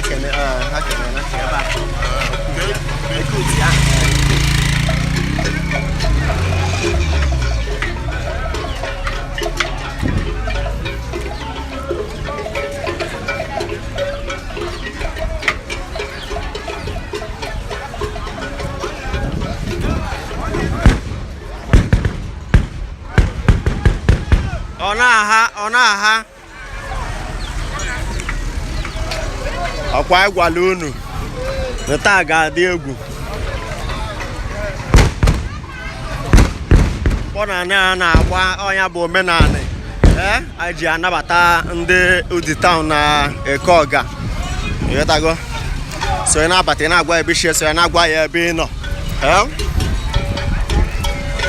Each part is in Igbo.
kene ha kene na ebe a. Ekuti ya. Ona ha. Akwa igwala unu. Nta ga-adị egwu. Bona na-agba ọnya bụ omenala. Anyị ji anabata ndị Udi Town na Ekoga. Yetago. So ị na-abata na-agwa ebe shi, so ị na-agwa ya ebe ị nọ.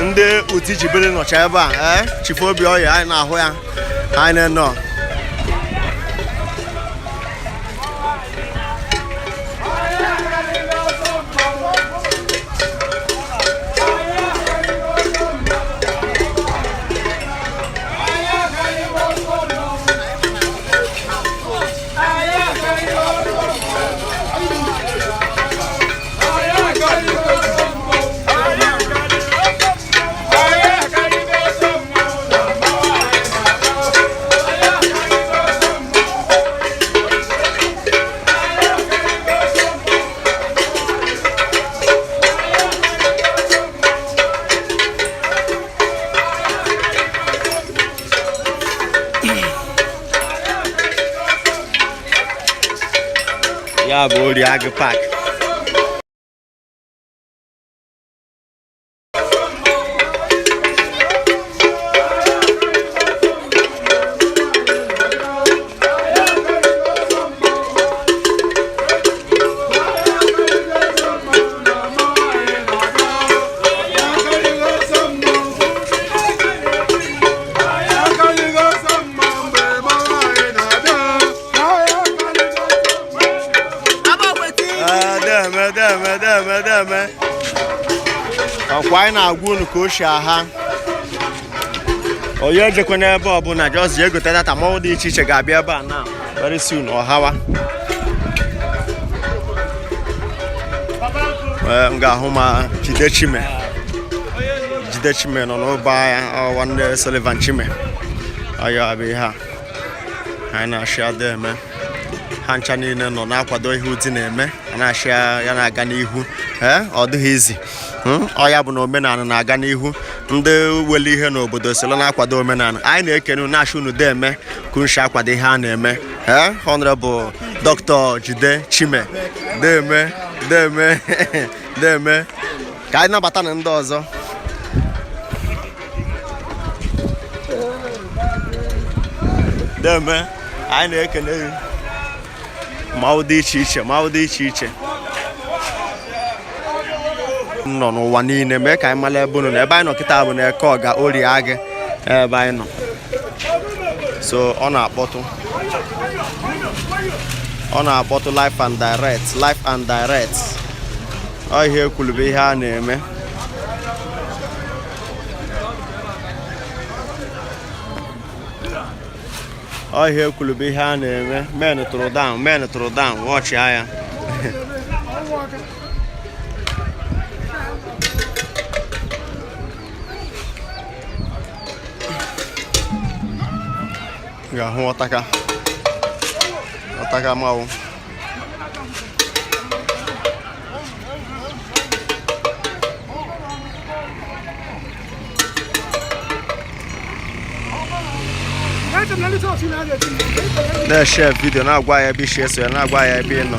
Ndị Udi jibere nọcha ebe a, Chief Obi Oya anyị na-ahụ ya. Anyị nọ. Ya bụ Oriagụ Park. Ọkwa anyị na-agwa unu ka o si aha. Onye ejekwe n'ebe ọbụla just egote data mmanwụ dị iche iche ga-abịa ebe a na very soon ọhawa. M ga-ahụ ma Jide Chime nọ n'ụba ya, nwanne Sullivan Chime. Ayo abịa ha. Anyị na-ashị ada eme. Ha ncha niile nọ na-akwado ihe Udi na-eme. A na-ashị ya na-aga n'ihu. Ọ dịghị izi. Ọ ya bụ na omenala na-aga n'ihu. Ndị wele ihe n'obodo solo na-akwado omenala. Anyị na-ekene unu na-ashị unu deme ka unu akwado ihe a na-eme. Honorable Dr. Jide Chime. Deme. Ka anyị nabata na ndị ọzọ. Deme, anyị na-ekene unu. Mmanwụ dị iche iche. Nọ n'ụwa niile mee ka anyị mara ebe unu na ebe anyị nọ kịta bụ na Ekoga Oriagụ ebe anyị nọ. So ọ na-akpọtụ live and direct. Ọ ihe ekwulube ihe a na-eme. Men tụrụ down watch ya. Ga-ahụ ọtaka mmanwụ. Na-share video na-agwa ya ebe isi eso ya, na-agwa ya ebe ị nọ.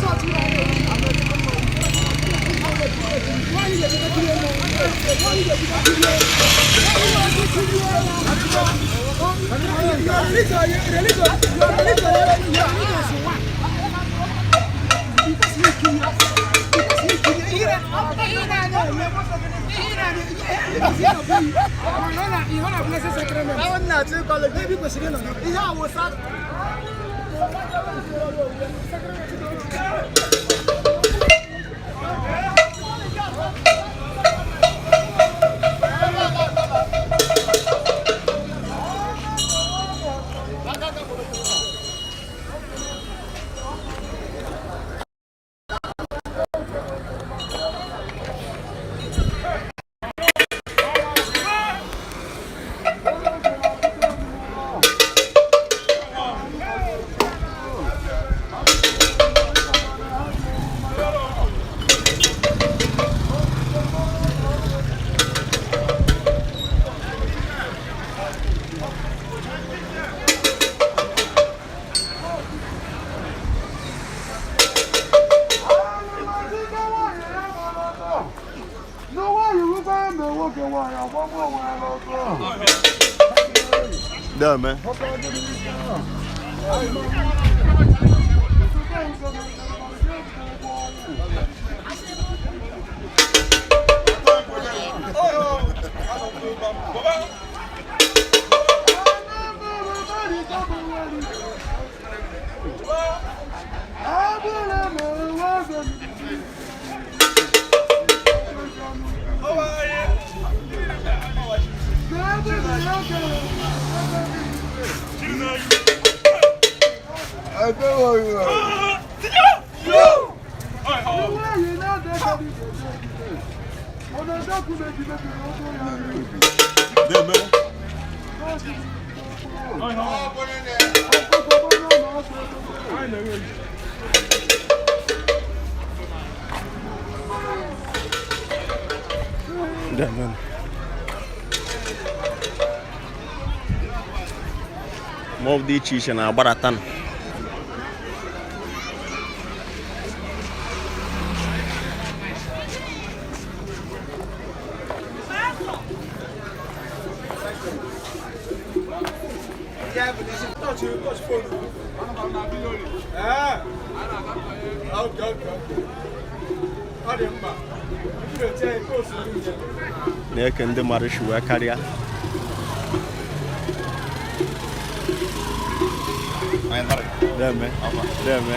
There, man. Move the cheese and a baratan. Ne kendi marışı ve karya. Deme. Deme.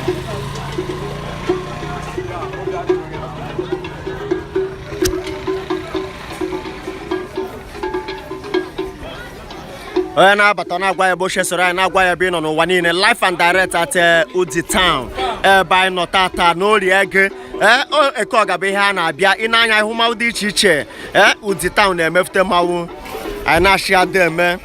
Na-abata na-agwa ya boche soro anyị na-agwa ya ebe ị nọ n'ụwa niile live and direct at Udi Town ebe anyị nọ tata n'Ori Ege eke ọ gaba ihe a na-abịa ịna-anya ihụ mmanwụ dị iche iche Udi Town na-emefute mmanwụ anyị na-ashị adị eme